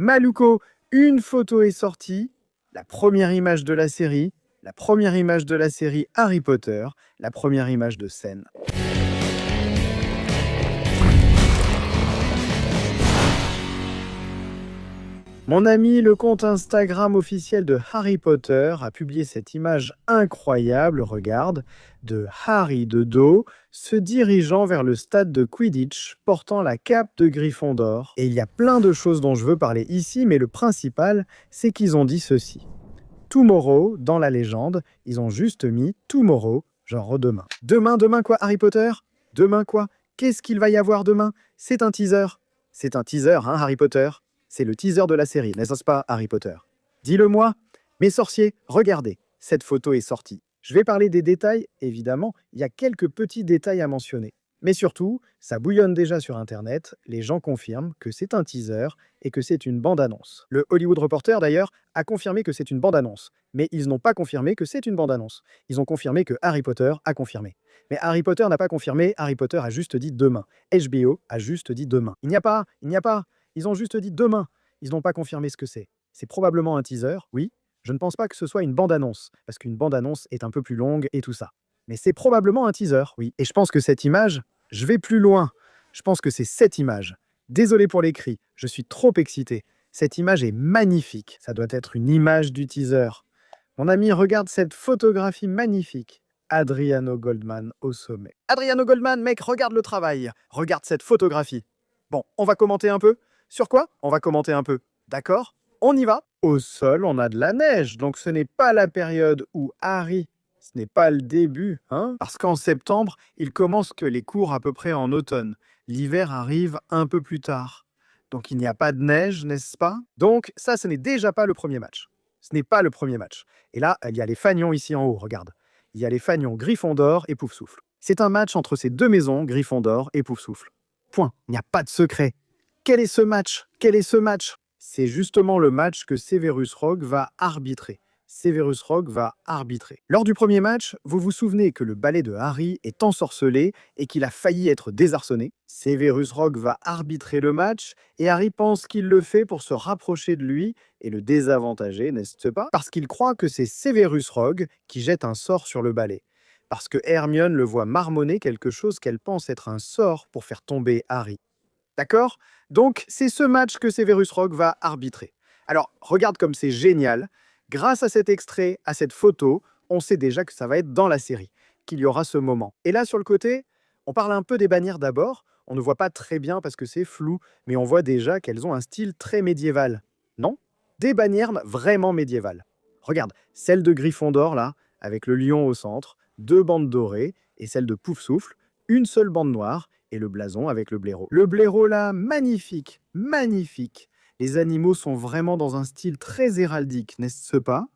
Maluko, une photo est sortie, la première image de la série, la première image de la série Harry Potter, la première image de scène. Mon ami, le compte Instagram officiel de Harry Potter a publié cette image incroyable, regarde, de Harry de dos, se dirigeant vers le stade de Quidditch, portant la cape de Gryffondor. Et il y a plein de choses dont je veux parler ici, mais le principal, c'est qu'ils ont dit ceci. Tomorrow, dans la légende, ils ont juste mis tomorrow, genre demain. Demain quoi, Harry Potter? Demain quoi? Qu'est-ce qu'il va y avoir demain? C'est un teaser. C'est un teaser, hein, Harry Potter? C'est le teaser de la série, n'est-ce pas, Harry Potter? Dis-le-moi. Mes sorciers, regardez, cette photo est sortie. Je vais parler des détails, évidemment, il y a quelques petits détails à mentionner. Mais surtout, ça bouillonne déjà sur Internet, les gens confirment que c'est un teaser et que c'est une bande-annonce. Le Hollywood Reporter, d'ailleurs, a confirmé que c'est une bande-annonce. Mais ils n'ont pas confirmé que c'est une bande-annonce. Ils ont confirmé que Harry Potter a confirmé. Mais Harry Potter n'a pas confirmé, Harry Potter a juste dit demain. HBO a juste dit demain. Il n'y a pas. Ils ont juste dit demain. Ils n'ont pas confirmé ce que c'est. C'est probablement un teaser, oui. Je ne pense pas que ce soit une bande-annonce, parce qu'une bande-annonce est un peu plus longue et tout ça. Mais c'est probablement un teaser, oui. Et je pense que cette image, je vais plus loin. Je pense que c'est cette image. Désolé pour les cris, je suis trop excité. Cette image est magnifique. Ça doit être une image du teaser. Mon ami, regarde cette photographie magnifique. Adriano Goldman au sommet. Adriano Goldman, mec, regarde le travail. Regarde cette photographie. Bon, on va commenter un peu. Sur quoi? On va commenter un peu. D'accord? On y va. Au sol, on a de la neige, donc ce n'est pas la période où Harry, ce n'est pas le début, hein? Parce qu'en septembre, il commence que les cours à peu près en automne. L'hiver arrive un peu plus tard. Donc il n'y a pas de neige, n'est-ce pas? Donc ça, ce n'est déjà pas le premier match. Ce n'est pas le premier match. Et là, il y a les fanions ici en haut, regarde. Il y a les fanions Gryffondor et Poufsouffle. C'est un match entre ces deux maisons, Gryffondor et Poufsouffle. Point. Il n'y a pas de secret. Quel est ce match? Quel est ce match? C'est justement le match que Severus Rogue va arbitrer. Severus Rogue va arbitrer. Lors du premier match, vous vous souvenez que le balai de Harry est ensorcelé et qu'il a failli être désarçonné. Severus Rogue va arbitrer le match et Harry pense qu'il le fait pour se rapprocher de lui et le désavantager, n'est-ce pas? Parce qu'il croit que c'est Severus Rogue qui jette un sort sur le balai. Parce que Hermione le voit marmonner quelque chose qu'elle pense être un sort pour faire tomber Harry. D'accord? Donc, c'est ce match que Severus Rogue va arbitrer. Alors, regarde comme c'est génial. Grâce à cet extrait, à cette photo, on sait déjà que ça va être dans la série, qu'il y aura ce moment. Et là, sur le côté, on parle un peu des bannières d'abord. On ne voit pas très bien parce que c'est flou, mais on voit déjà qu'elles ont un style très médiéval. Non? Des bannières vraiment médiévales. Regarde, celle de Gryffondor, là, avec le lion au centre, deux bandes dorées, et celle de Poufsouffle, une seule bande noire, et le blason avec le blaireau. Le blaireau là, magnifique, magnifique. Les animaux sont vraiment dans un style très héraldique, n'est-ce pas?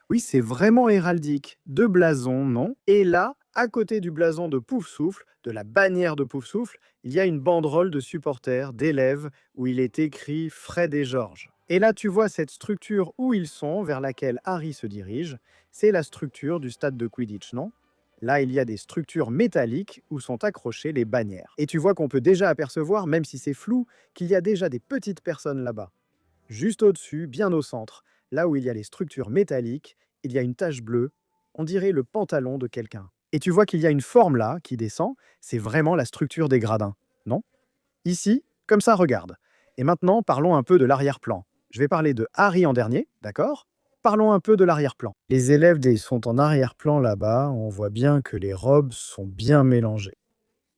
Oui, c'est vraiment héraldique. De blason, non? Et là, à côté du blason de Poufsouffle, de la bannière de Poufsouffle, il y a une banderole de supporters, d'élèves, où il est écrit Fred et Georges. Et là, tu vois cette structure où ils sont, vers laquelle Harry se dirige, c'est la structure du stade de Quidditch, non? Là, il y a des structures métalliques où sont accrochées les bannières. Et tu vois qu'on peut déjà apercevoir, même si c'est flou, qu'il y a déjà des petites personnes là-bas. Juste au-dessus, bien au centre, là où il y a les structures métalliques, il y a une tache bleue, on dirait le pantalon de quelqu'un. Et tu vois qu'il y a une forme là qui descend, c'est vraiment la structure des gradins, non? Ici, comme ça, regarde. Et maintenant, parlons un peu de l'arrière-plan. Je vais parler de Harry en dernier, d'accord? Parlons un peu de l'arrière-plan. Les élèves sont en arrière-plan là-bas, on voit bien que les robes sont bien mélangées.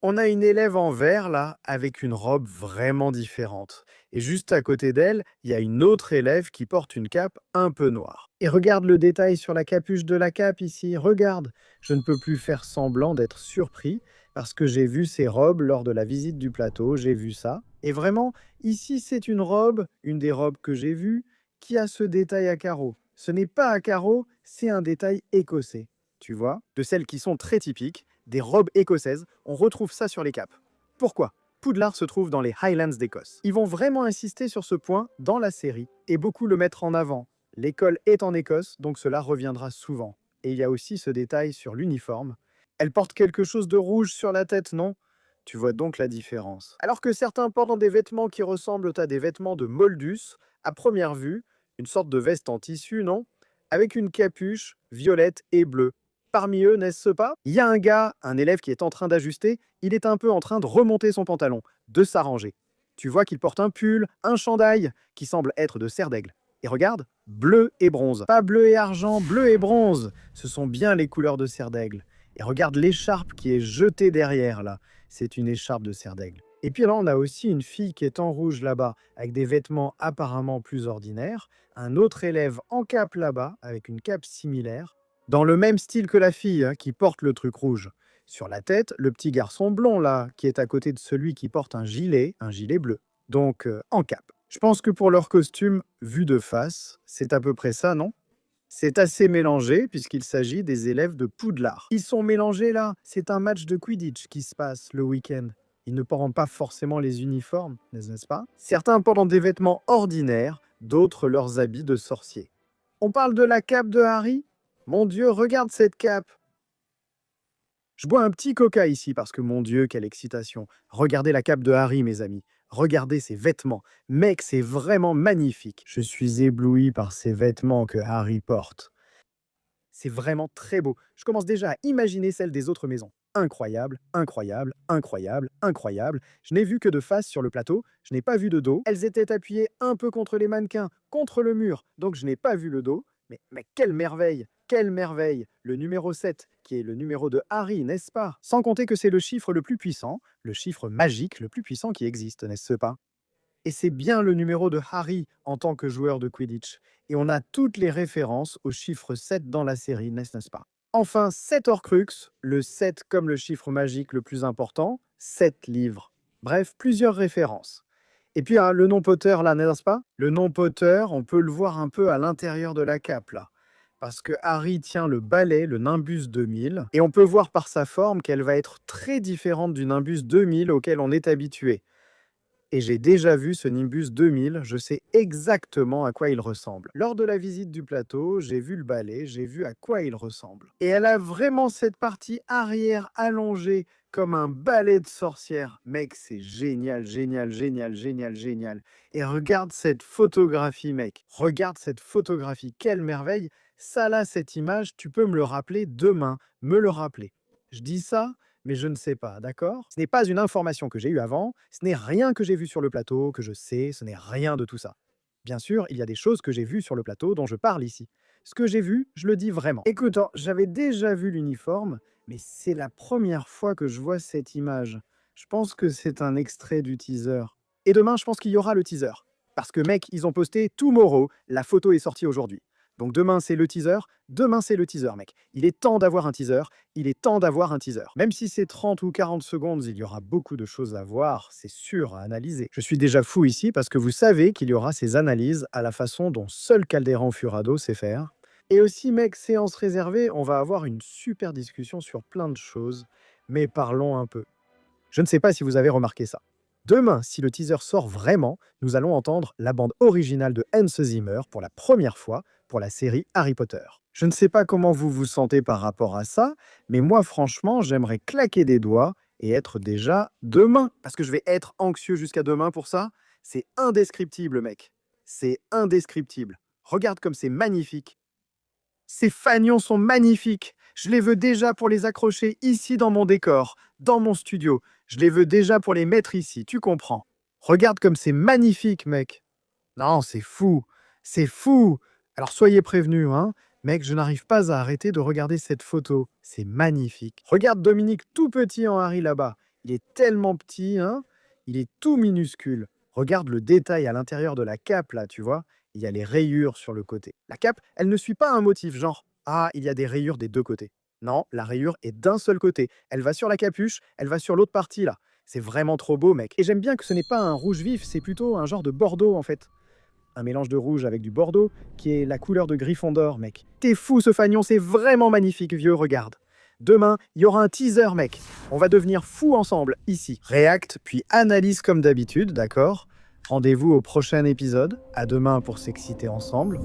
On a une élève en vert là, avec une robe vraiment différente. Et juste à côté d'elle, il y a une autre élève qui porte une cape un peu noire. Et regarde le détail sur la capuche de la cape ici, regarde. Je ne peux plus faire semblant d'être surpris parce que j'ai vu ces robes lors de la visite du plateau, j'ai vu ça. Et vraiment, ici c'est une robe, une des robes que j'ai vues, qui a ce détail à carreaux. Ce n'est pas à carreaux, c'est un détail écossais. Tu vois, de celles qui sont très typiques, des robes écossaises, on retrouve ça sur les capes. Pourquoi? Poudlard se trouve dans les Highlands d'Écosse. Ils vont vraiment insister sur ce point dans la série et beaucoup le mettre en avant. L'école est en Écosse, donc cela reviendra souvent. Et il y a aussi ce détail sur l'uniforme. Elle porte quelque chose de rouge sur la tête, non? Tu vois donc la différence. Alors que certains portent des vêtements qui ressemblent à des vêtements de Moldus, À première vue, une sorte de veste en tissu, non? Avec une capuche violette et bleue. Parmi eux, n'est-ce pas? Il y a un gars, un élève qui est en train d'ajuster, il est un peu en train de remonter son pantalon, de s'arranger. Tu vois qu'il porte un pull, un chandail, qui semble être de serre d'aigle. Et regarde, bleu et bronze. Pas bleu et argent, bleu et bronze. Ce sont bien les couleurs de serre d'aigle. Et regarde l'écharpe qui est jetée derrière, là. C'est une écharpe de serre d'aigle. Et puis là, on a aussi une fille qui est en rouge là-bas, avec des vêtements apparemment plus ordinaires. Un autre élève en cape là-bas, avec une cape similaire, dans le même style que la fille hein, qui porte le truc rouge. Sur la tête, le petit garçon blond là, qui est à côté de celui qui porte un gilet bleu. Donc en cape. Je pense que pour leur costume, vu de face, c'est à peu près ça, non? C'est assez mélangé puisqu'il s'agit des élèves de Poudlard. Ils sont mélangés là, c'est un match de Quidditch qui se passe le week-end. Ils ne portent pas forcément les uniformes, n'est-ce pas? Certains portent des vêtements ordinaires, d'autres leurs habits de sorciers. On parle de la cape de Harry? Mon Dieu, regarde cette cape! Je bois un petit coca ici parce que, mon Dieu, quelle excitation. Regardez la cape de Harry, mes amis. Regardez ses vêtements. Mec, c'est vraiment magnifique. Je suis ébloui par ces vêtements que Harry porte. C'est vraiment très beau. Je commence déjà à imaginer celles des autres maisons. Incroyable, incroyable, incroyable, incroyable. Je n'ai vu que de face sur le plateau, je n'ai pas vu de dos. Elles étaient appuyées un peu contre les mannequins, contre le mur, donc je n'ai pas vu le dos. Mais quelle merveille! Quelle merveille! Le numéro 7, qui est le numéro de Harry, n'est-ce pas? Sans compter que c'est le chiffre le plus puissant, le chiffre magique le plus puissant qui existe, n'est-ce pas? Et c'est bien le numéro de Harry en tant que joueur de Quidditch. Et on a toutes les références au chiffre 7 dans la série, n'est-ce pas? Enfin, 7 Horcrux, le 7 comme le chiffre magique le plus important, 7 livres. Bref, plusieurs références. Et puis le nom Potter là, n'est-ce pas? Le nom Potter, on peut le voir un peu à l'intérieur de la cape là. Parce que Harry tient le balai, le Nimbus 2000, et on peut voir par sa forme qu'elle va être très différente du Nimbus 2000 auquel on est habitué. Et j'ai déjà vu ce Nimbus 2000, je sais exactement à quoi il ressemble. Lors de la visite du plateau, j'ai vu le balai, j'ai vu à quoi il ressemble. Et elle a vraiment cette partie arrière allongée comme un balai de sorcière. Mec, c'est génial, génial, génial, génial, génial. Et regarde cette photographie, mec. Regarde cette photographie, quelle merveille. Ça là, cette image, tu peux me le rappeler demain, me le rappeler. Je dis ça mais je ne sais pas, d'accord? Ce n'est pas une information que j'ai eue avant, ce n'est rien que j'ai vu sur le plateau, que je sais, ce n'est rien de tout ça. Bien sûr, il y a des choses que j'ai vues sur le plateau dont je parle ici. Ce que j'ai vu, je le dis vraiment. Écoute, j'avais déjà vu l'uniforme, mais c'est la première fois que je vois cette image. Je pense que c'est un extrait du teaser. Et demain, je pense qu'il y aura le teaser. Parce que mec, ils ont posté tomorrow, la photo est sortie aujourd'hui. Donc demain, c'est le teaser. Demain, c'est le teaser, mec. Il est temps d'avoir un teaser. Il est temps d'avoir un teaser. Même si c'est 30 ou 40 secondes, il y aura beaucoup de choses à voir, c'est sûr, à analyser. Je suis déjà fou ici parce que vous savez qu'il y aura ces analyses à la façon dont seul Calderon Furado sait faire. Et aussi, mec, séance réservée, on va avoir une super discussion sur plein de choses. Mais parlons un peu. Je ne sais pas si vous avez remarqué ça. Demain, si le teaser sort vraiment, nous allons entendre la bande originale de Hans Zimmer pour la première fois pour la série Harry Potter. Je ne sais pas comment vous vous sentez par rapport à ça, mais moi franchement, j'aimerais claquer des doigts et être déjà demain. Parce que je vais être anxieux jusqu'à demain pour ça. C'est indescriptible, mec. C'est indescriptible. Regarde comme c'est magnifique. Ces fanions sont magnifiques. Je les veux déjà pour les accrocher ici dans mon décor, dans mon studio. Je les veux déjà pour les mettre ici, tu comprends. Regarde comme c'est magnifique, mec. Non, c'est fou. C'est fou. Alors soyez prévenus, hein. Mec, je n'arrive pas à arrêter de regarder cette photo. C'est magnifique. Regarde Dominique tout petit en Harry là-bas. Il est tellement petit, hein. Il est tout minuscule. Regarde le détail à l'intérieur de la cape, là, tu vois. Il y a les rayures sur le côté. La cape, elle ne suit pas un motif, genre « Ah, il y a des rayures des deux côtés ». Non, la rayure est d'un seul côté. Elle va sur la capuche, elle va sur l'autre partie, là. C'est vraiment trop beau, mec. Et j'aime bien que ce n'est pas un rouge vif, c'est plutôt un genre de bordeaux, en fait. Un mélange de rouge avec du bordeaux, qui est la couleur de Gryffondor, mec. T'es fou, ce fanion, c'est vraiment magnifique, vieux, regarde. Demain, il y aura un teaser, mec. On va devenir fous ensemble, ici. React, puis analyse comme d'habitude, d'accord? Rendez-vous au prochain épisode. À demain pour s'exciter ensemble.